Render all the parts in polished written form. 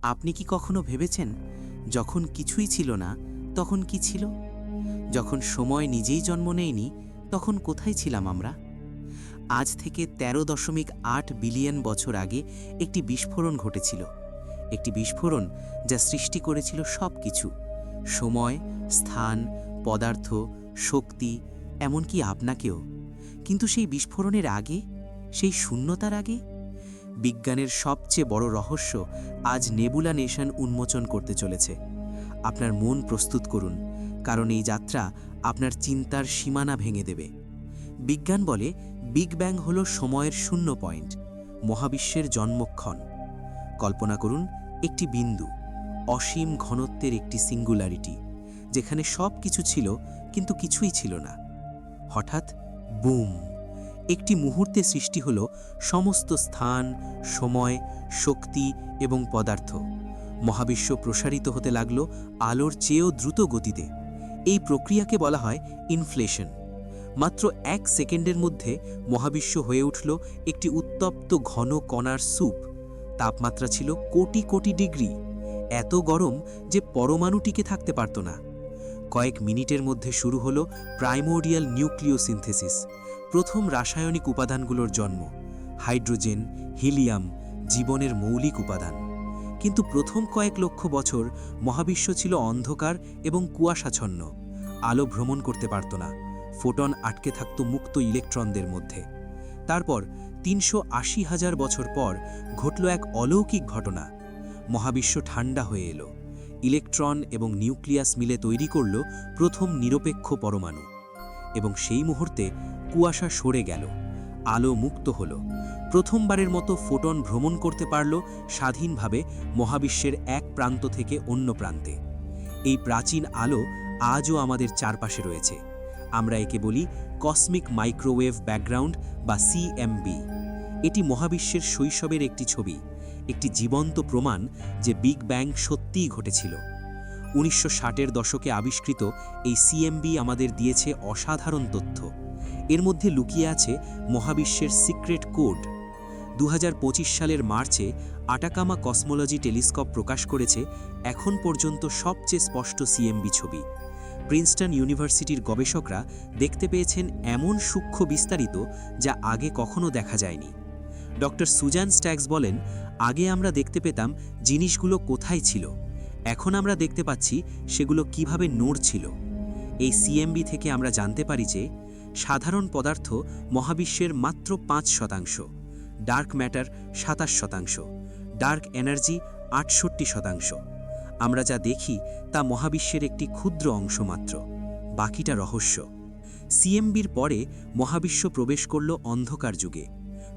আপনি কি কখনো ভেবেছেন যখন কিছুই ছিল না তখন কি ছিল? যখন সময় নিজেই জন্ম নেয়নি তখন কোথায় ছিলাম আমরা? আজ থেকে ১৩.৮ বিলিয়ন বছর আগে একটি বিস্ফোরণ ঘটেছিল। একটি বিস্ফোরণ যা সৃষ্টি করেছিল সব কিছু: সময়, স্থান, পদার্থ, শক্তি, এমনকি আপনাকেও। কিন্তু সেই বিস্ফোরণের আগে, সেই শূন্যতার আগে, বিজ্ঞানের সবচেয়ে বড় রহস্য আজ নেবুলা নেশন উন্মোচন করতে চলেছে। আপনার মন প্রস্তুত করুন, কারণ এই যাত্রা আপনার চিন্তার সীমানা ভেঙে দেবে। বিজ্ঞান বলে বিগ ব্যাং হল সময়ের শূন্য পয়েন্ট, মহাবিশ্বের জন্মক্ষণ। কল্পনা করুন একটি বিন্দু, অসীম ঘনত্বের একটি সিঙ্গুলারিটি, যেখানে সব কিছু ছিল কিন্তু কিছুই ছিল না। হঠাৎ বুম! একটি মুহূর্তে সৃষ্টি হল সমস্ত স্থান, সময়, শক্তি এবং পদার্থ। মহাবিশ্ব প্রসারিত হতে লাগল আলোর চেয়েও দ্রুত গতিতে। এই প্রক্রিয়াকে বলা হয় ইনফ্লেশন। মাত্র ১ সেকেন্ডের মধ্যে মহাবিশ্ব হয়ে উঠল একটি উত্তপ্ত ঘন কণার স্যুপ। তাপমাত্রা ছিল কোটি কোটি ডিগ্রি, এত গরম যে পরমাণু টিকে থাকতে পারত না। কয়েক মিনিটের মধ্যে শুরু হলো প্রাইমোর্ডিয়াল নিউক্লিওসিনথেসিস, প্রথম রাসায়নিক উপাদানগুলোর জন্ম: হাইড্রোজেন, হিলিয়াম, জীবনের মৌলিক উপাদান। কিন্তু প্রথম কয়েক লক্ষ বছর মহাবিশ্ব ছিল অন্ধকার এবং কুয়াশাচ্ছন্ন। আলো ভ্রমণ করতে পারত না, ফোটন আটকে থাকত মুক্ত ইলেকট্রনদের মধ্যে। তারপর ৩৮০,০০০ বছর পর ঘটল এক অলৌকিক ঘটনা। মহাবিশ্ব ঠান্ডা হয়ে এলো। ইলেকট্রন এবং নিউক্লিয়াস মিলে তৈরি করল প্রথম নিরপেক্ষ পরমাণু। এবং সেই মুহূর্তে কুয়াশা সরে গেল, আলো মুক্ত হল। প্রথমবারের মতো ফোটন ভ্রমণ করতে পারল স্বাধীনভাবে মহাবিশ্বের এক প্রান্ত থেকে অন্য প্রান্তে। এই প্রাচীন আলো আজও আমাদের চারপাশে রয়েছে। আমরা একে বলি কসমিক মাইক্রোওয়েভ ব্যাকগ্রাউন্ড বা সিএমবি। এটি মহাবিশ্বের শৈশবের একটি ছবি, একটি জীবন্ত প্রমাণ যে বিগ ব্যাং সত্যিই ঘটেছিল। ১৯৬০-এর দশকে আবিষ্কৃত এই সিএমবি আমাদের দিয়েছে অসাধারণ তথ্য। এর মধ্যে লুকিয়ে আছে মহাবিশ্বের সিক্রেট কোড। ২০২৫ সালের মার্চে আটাকামা কসমোলজি টেলিস্কোপ প্রকাশ করেছে এখন পর্যন্ত সবচেয়ে স্পষ্ট সিএমবি ছবি। প্রিন্সটন ইউনিভার্সিটির গবেষকরা দেখতে পেয়েছেন এমন সূক্ষ্ম বিস্তারিত যা আগে কখনো দেখা যায়নি। ডক্টর সুজান স্ট্যাগস বলেন, আগে আমরা দেখতে পেতাম জিনিসগুলো কোথায় ছিল, এখন আমরা দেখতে পাচ্ছি সেগুলো কিভাবে নড়ছিল। এই সিএমবি থেকে আমরা জানতে পারি যে সাধারণ পদার্থ মহাবিশ্বের মাত্র ৫%, ডার্ক ম্যাটার ২৭%, ডার্ক এনার্জি ৬৮%। আমরা যা দেখি তা মহাবিশ্বের একটি ক্ষুদ্র অংশ মাত্র, বাকিটা রহস্য। সিএমবির পরে মহাবিশ্ব প্রবেশ করল অন্ধকার যুগে।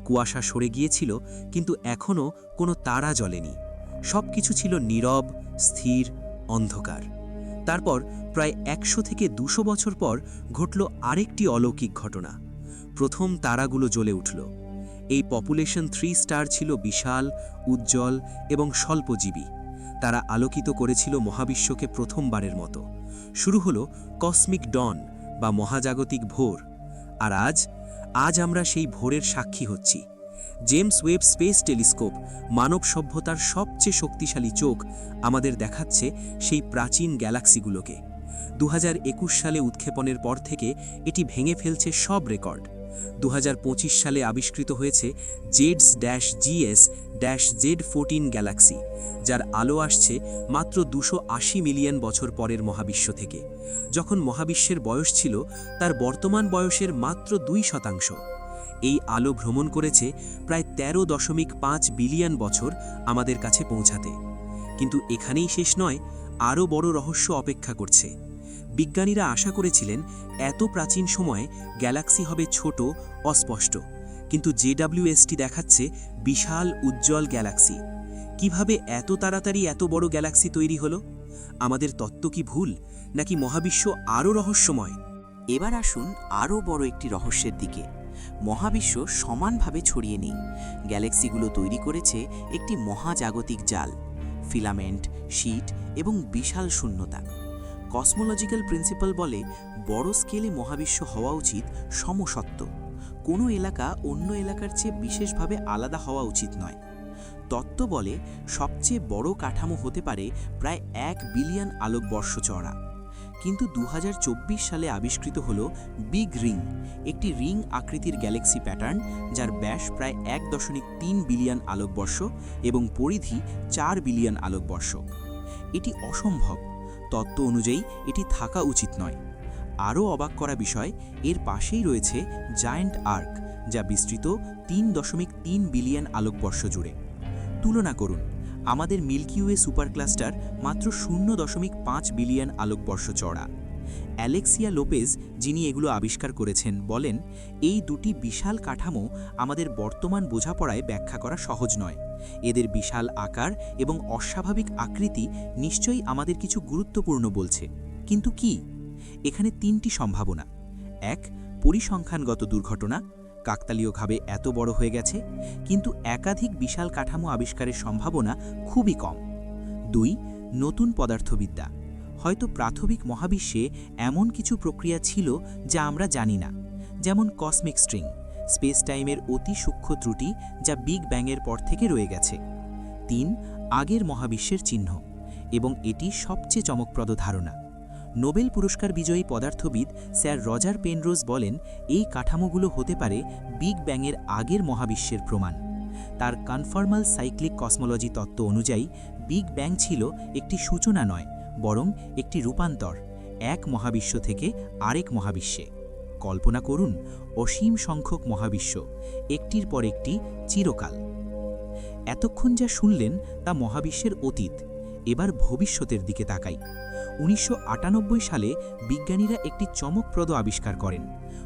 কুয়াশা সরে গিয়েছিল, কিন্তু এখনও কোনো তারা জ্বলেনি। সব কিছু ছিল নীরব, স্থির, অন্ধকার। তারপর প্রায় ১০০ থেকে ২০০ বছর পর ঘটল আরেকটি অলৌকিক ঘটনা। প্রথম তারাগুলো জ্বলে উঠল। এই পপুলেশন 3 স্টার ছিল বিশাল, উজ্জ্বল এবং স্বল্পজীবী। তারা আলোকিত করেছিল মহাবিশ্বকে প্রথমবারের মতো। শুরু হলো কসমিক ডন বা মহাজাগতিক ভোর। আর আজ আমরা সেই ভোরের সাক্ষী হচ্ছি। জেমস ওয়েব স্পেস টেলিস্কোপ, মানব সভ্যতার সবচেয়ে শক্তিশালী চোখ, আমাদের দেখাচ্ছে সেই প্রাচীন গ্যালাক্সিগুলোকে। ২০২১ সালে উৎক্ষেপণের পর থেকে এটি ভেঙে ফেলছে সব রেকর্ড। ২০২৫ সালে আবিষ্কৃত হয়েছে জেডস-জিএস-জেড14 গ্যালাক্সি, যার আলো আসছে মাত্র ২৮০ মিলিয়ন বছর পরের মহাবিশ্ব থেকে। যখন মহাবিশ্বের বয়স ছিল তার বর্তমান বয়সের মাত্র ২%। এই আলো ভ্রমণ করেছে প্রায় ১৩.৫ বিলিয়ন বছর আমাদের কাছে পৌঁছাতে। কিন্তু এখানেই শেষ নয়, আরও বড় রহস্য অপেক্ষা করছে। বিজ্ঞানীরা আশা করেছিলেন এত প্রাচীন সময়ে গ্যালাক্সি হবে ছোট, অস্পষ্ট, কিন্তু জেডব্লিউএসটি দেখাচ্ছে বিশাল, উজ্জ্বল গ্যালাক্সি। কিভাবে এত তাড়াতাড়ি এত বড় গ্যালাক্সি তৈরি হলো? আমাদের তত্ত্ব কি ভুল, নাকি মহাবিশ্ব আরও রহস্যময়? এবার আসুন আরও বড় একটি রহস্যের দিকে। মহাবিশ্ব সমানভাবে ছড়িয়ে নেই। গ্যালাক্সিগুলো তৈরি করেছে একটি মহাজাগতিক জাল, ফিলামেন্ট, শীট এবং বিশাল শূন্যতা। কসমোলজিক্যাল প্রিন্সিপাল বলে বড় স্কেলে মহাবিশ্ব হওয়া উচিত সমসত্ব। কোনো এলাকা অন্য এলাকার চেয়ে বিশেষভাবে আলাদা হওয়া উচিত নয়। তত্ত্ব বলে সবচেয়ে বড় কাঠামো হতে পারে প্রায় 1 বিলিয়ন আলোকবর্ষ চওড়া। কিন্তু 2024 সালে আবিষ্কৃত হল বিগ রিং, একটি রিং আকৃতির গ্যালাক্সি প্যাটার্ন যার ব্যাস প্রায় 1.3 বিলিয়ন আলোকবর্ষ এবং পরিধি 4 বিলিয়ন আলোকবর্ষ। এটি অসম্ভব। তত্ত্ব অনুযায়ী এটি থাকা উচিত নয়। আরও অবাক করা বিষয়, এর পাশেই রয়েছে জায়ান্ট আর্ক, যা বিস্তৃত 3.3 বিলিয়ন আলোকবর্ষ জুড়ে। তুলনা করুন, আমাদের মিল্কি ওয়ে সুপার ক্লাস্টার মাত্র 0.5 বিলিয়ন আলোকবর্ষ চওড়া। অ্যালেক্সিয়া লোপেজ, যিনি এগুলো আবিষ্কার করেছেন, বলেন এই দুটি বিশাল কাঠামো আমাদের বর্তমান বোঝাপড়ায় ব্যাখ্যা করা সহজ নয়। এদের বিশাল আকার এবং অস্বাভাবিক আকৃতি নিশ্চয়ই আমাদের কিছু গুরুত্বপূর্ণ বলছে। কিন্তু কি? এখানে 3টি সম্ভাবনা। 1, পরিসংখ্যানগত দুর্ঘটনা, কাকতালীয়ভাবে এত বড় হয়ে গেছে, কিন্তু একাধিক বিশাল কাঠামো আবিষ্কারের সম্ভাবনা খুবই কম। 2, নতুন পদার্থবিদ্যা, হয়তো প্রাথমিক মহাবিশ্বে এমন কিছু প্রক্রিয়া ছিল যা আমরা জানি না, যেমন কসমিক স্ট্রিং, স্পেস টাইমের অতি সূক্ষ্ম ত্রুটি যা বিগ ব্যাংয়ের পর থেকে রয়ে গেছে। 3, আগের মহাবিশ্বের চিহ্ন, এবং এটি সবচেয়ে চমকপ্রদ ধারণা। নোবেল পুরস্কার বিজয়ী পদার্থবিদ স্যার রজার পেনরোজ বলেন এই কাঠামোগুলো হতে পারে বিগ ব্যাংয়ের আগের মহাবিশ্বের প্রমাণ। তার কনফর্মাল সাইক্লিক কসমোলজি তত্ত্ব অনুযায়ী বিগ ব্যাং ছিল একটি সূচনা নয়, বরং একটি রূপান্তর, এক মহাবিশ্ব থেকে আরেক মহাবিশ্বে। কল্পনা করুন, অসীম সংখ্যক মহাবিশ্ব, একটির পর একটি, চিরকাল। এতক্ষণ যা শুনলেন তা মহাবিশ্বের অতীত। এবার ভবিষ্যতের দিকে তাকাই। 1998 সালে বিজ্ঞানীরা একটি চমকপ্রদ আবিষ্কার করেন।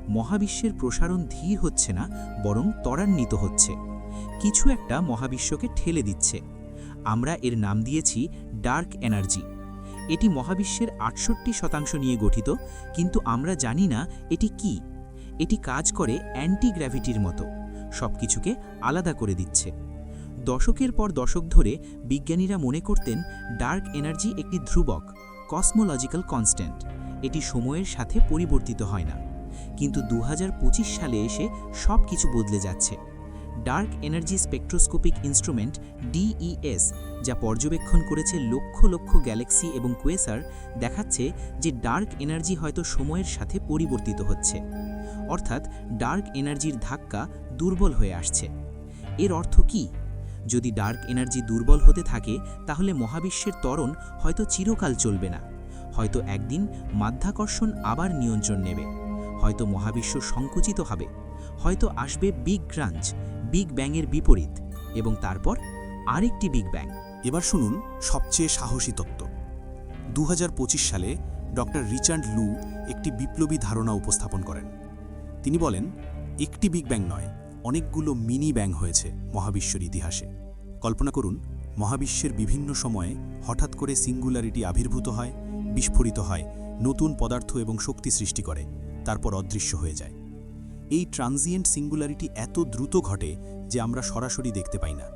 মহাবিশ্বের প্রসারণ ধীর হচ্ছে না, বরং ত্বরান্বিত হচ্ছে। কিছু একটা মহাবিশ্বকে ঠেলে দিচ্ছে। আমরা এর নাম দিয়েছি ডার্ক এনার্জি। এটি মহাবিশ্বের 68% নিয়ে গঠিত, কিন্তু আমরা জানি না এটি কি। এটি কাজ করে অ্যান্টি-গ্র্যাভিটির মতো, সবকিছুকে আলাদা করে দিচ্ছে। দশকের পর দশক ধরে বিজ্ঞানীরা মনে করতেন ডার্ক এনার্জি একটি ধ্রুবক, কসমোলজিক্যাল কনস্ট্যান্ট, এটি সময়ের সাথে পরিবর্তিত হয় না। কিন্তু 2025 সালে এসে সব কিছু বদলে যাচ্ছে। Dark energy spectroscopic instrument DES, যা পর্যবেক্ষণ করেছে লক্ষ লক্ষ গ্যালাক্সি এবং কোয়েসার, দেখাচ্ছে যে ডার্ক এনার্জি হয়তো সময়ের সাথে পরিবর্তিত হচ্ছে। অর্থাৎ ডার্ক এনার্জির ধাক্কা দুর্বল হয়ে আসছে। এর অর্থ কি? যদি ডার্ক এনার্জি দুর্বল হতে থাকে, তাহলে মহাবিশ্বের ত্বরণ হয়তো চিরকাল চলবে না। হয়তো একদিন মাধ্যাকর্ষণ আবার নিয়ন্ত্রণ নেবে, হয়তো মহাবিশ্ব সংকুচিত হবে, হয়তো আসবে বিগ ক্রাঞ্চ, বিগ ব্যাংয়ের বিপরীত, এবং তারপর আরেকটি বিগ ব্যাং। এবার শুনুন সবচেয়ে সাহসী তত্ত্ব। 2025 সালে ডক্টর রিচার্ড লু একটি বিপ্লবী ধারণা উপস্থাপন করেন। তিনি বলেন, একটি বিগ ব্যাং নয়, অনেকগুলো মিনি ব্যাং হয়েছে মহাবিশ্বের ইতিহাসে। কল্পনা করুন, মহাবিশ্বের বিভিন্ন সময়ে হঠাৎ করে সিঙ্গুলারিটি আবির্ভূত হয়, বিস্ফোরিত হয়, নতুন পদার্থ এবং শক্তি সৃষ্টি করে, তারপর অদৃশ্য হয়ে যায়। এই ট্রানজিয়েন্ট সিঙ্গুলারিটি এত দ্রুত ঘটে যে আমরা সরাসরি দেখতে পাই না,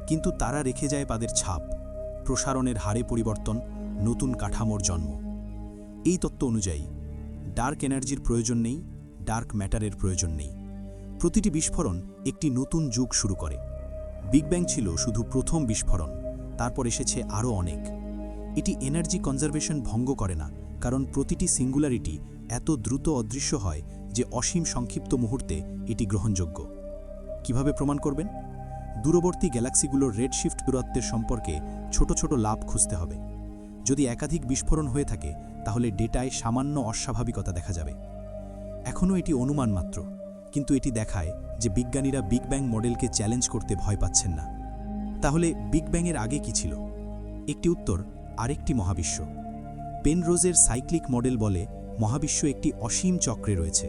কিন্তু তারা রেখে যায় তাদের ছাপ, প্রসারণের হারে পরিবর্তন, নতুন কাঠামোর জন্ম। এই তত্ত্ব অনুযায়ী ডার্ক এনার্জির প্রয়োজন নেই, ডার্ক ম্যাটারের প্রয়োজন নেই। প্রতিটি বিস্ফোরণ একটি নতুন যুগ শুরু করে। বিগ ব্যাং ছিল শুধু প্রথম বিস্ফোরণ, তারপর এসেছে আরও অনেক। এটি এনার্জি কনজারভেশন ভঙ্গ করে না, কারণ প্রতিটি সিঙ্গুলারিটি এত দ্রুত অদৃশ্য হয় যে অসীম সংক্ষিপ্ত মুহূর্তে এটি গ্রহণযোগ্য। কিভাবে প্রমাণ করবেন? দূরবর্তী গ্যালাক্সিগুলোর রেডশিফট দূরত্বের সম্পর্কে ছোট ছোট লাভ খুঁজতে হবে। যদি একাধিক বিস্ফোরণ হয়ে থাকে, তাহলে ডেটায় সামান্য অস্বাভাবিকতা দেখা যাবে। এখনও এটি অনুমান মাত্র, কিন্তু এটি দেখায় যে বিজ্ঞানীরা বিগ ব্যাং মডেলকে চ্যালেঞ্জ করতে ভয় পাচ্ছেন না। তাহলে বিগ ব্যাংয়ের আগে কি ছিল? একটি উত্তর, আরেকটি মহাবিশ্ব। পেনরোজের সাইক্লিক মডেল বলে মহাবিশ্ব একটি অসীম চক্রে রয়েছে।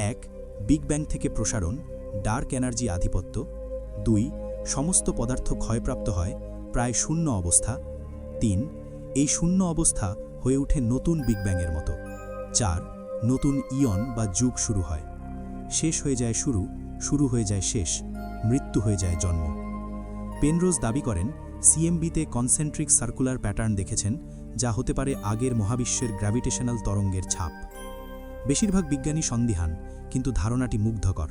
1, বিগ ব্যাং থেকে প্রসারণ, ডার্ক এনার্জি আধিপত্য। 2, সমস্ত পদার্থ ক্ষয়প্রাপ্ত হয়, প্রায় শূন্য অবস্থা। 3, এই শূন্য অবস্থা হয়ে ওঠে নতুন বিগ ব্যাংয়ের মতো। 4, নতুন ইয়ন বা যুগ শুরু হয়। শেষ হয়ে যায় শুরু, শুরু হয়ে যায় শেষ, মৃত্যু হয়ে যায় জন্ম। পেনরোজ দাবি করেন সিএমবিতে কনসেন্ট্রিক সার্কুলার প্যাটার্ন দেখেছেন, যা হতে পারে আগের মহাবিশ্বের গ্র্যাভিটেশনাল তরঙ্গের ছাপ। বেশিরভাগ বিজ্ঞানী সন্দিহান, কিন্তু ধারণাটি মুগ্ধকর।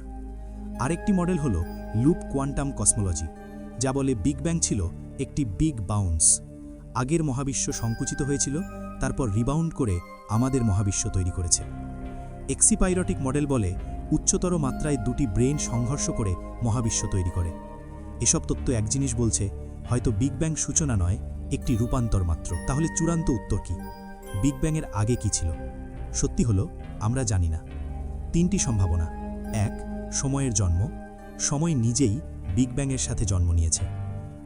আরেকটি মডেল হল লুপ কোয়ান্টাম কসমোলজি, যা বলে বিগ ব্যাং ছিল একটি বিগ বাউন্স। আগের মহাবিশ্ব সংকুচিত হয়েছিল, তারপর রিবাউন্ড করে আমাদের মহাবিশ্ব তৈরি করেছে। এক্সিপাইরটিক মডেল বলে উচ্চতর মাত্রায় দুটি ব্রেন সংঘর্ষ করে মহাবিশ্ব তৈরি করে। এসব তত্ত্ব এক জিনিস বলছে, হয়তো বিগ ব্যাং সূচনা নয়, একটি রূপান্তর মাত্র। তাহলে চূড়ান্ত উত্তর কি? বিগ ব্যাংয়ের আগে কি ছিল? সত্যি হলো আমরা জানি না। 3টি সম্ভাবনা। 1. সময়ের জন্ম। সময় নিজেই বিগ ব্যাংয়ের সাথে জন্ম নিয়েছে।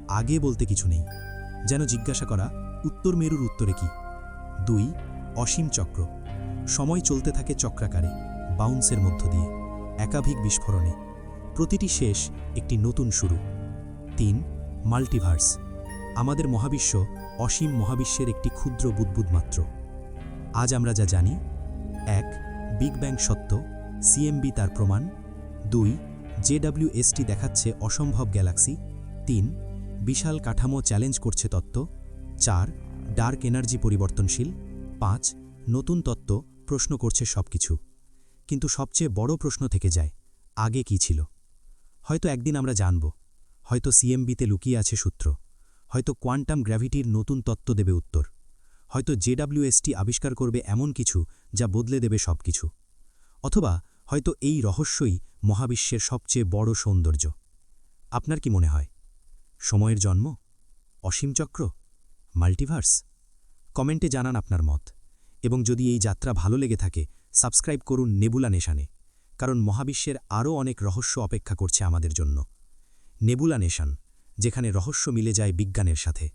আগে বলতে কিছু নেই, যেন জিজ্ঞাসা করা উত্তর মেরুর উত্তরে কি। 2. অসীম চক্র। সময় চলতে থাকে চক্রাকারে, বাউন্সের মধ্য দিয়ে, একাধিক বিস্ফোরণে। প্রতিটি শেষ একটি নতুন শুরু। 3. মাল্টিভার্স। আমাদের মহাবিশ্ব অসীম মহাবিশ্বের একটি ক্ষুদ্র বুদ্বুদ মাত্র। আজ আমরা যা জানি: 1. বিগ ব্যাং সত্য, সিএমবি তার প্রমাণ। 2. জেডব্লিউএসটি দেখাচ্ছে অসম্ভব গ্যালাক্সি। 3. বিশাল কাঠামো চ্যালেঞ্জ করছে তত্ত্ব। 4. ডার্ক এনার্জি পরিবর্তনশীল। 5. নতুন তত্ত্ব প্রশ্ন করছে সবকিছু। কিন্তু সবচেয়ে বড় প্রশ্ন থেকে যায়, আগে কি ছিল? হয়তো একদিন আমরা জানব। হয়তো সিএমবিতে লুকিয়ে আছে সূত্র। হয়তো কোয়ান্টাম গ্র্যাভিটির নতুন তত্ত্ব দেবে উত্তর। হয়তো জেডব্লিউএসটি আবিষ্কার করবে এমন কিছু যা বদলে দেবে সবকিছু। অথবা হয়তো এই রহস্যই মহাবিশ্বের সবচেয়ে বড় সৌন্দর্য। আপনার কি মনে হয়? সময়ের জন্ম, অসীম চক্র, মাল্টিভার্স? কমেন্টে জানান আপনার মত। এবং যদি এই যাত্রা ভালো লেগে থাকে, সাবস্ক্রাইব করুন নেবুলা নেশানে, কারণ মহাবিশ্বের আরও অনেক রহস্য অপেক্ষা করছে আমাদের জন্য। নেবুলা নেশান, যেখানে রহস্য মিলে যায় বিজ্ঞানের সাথে।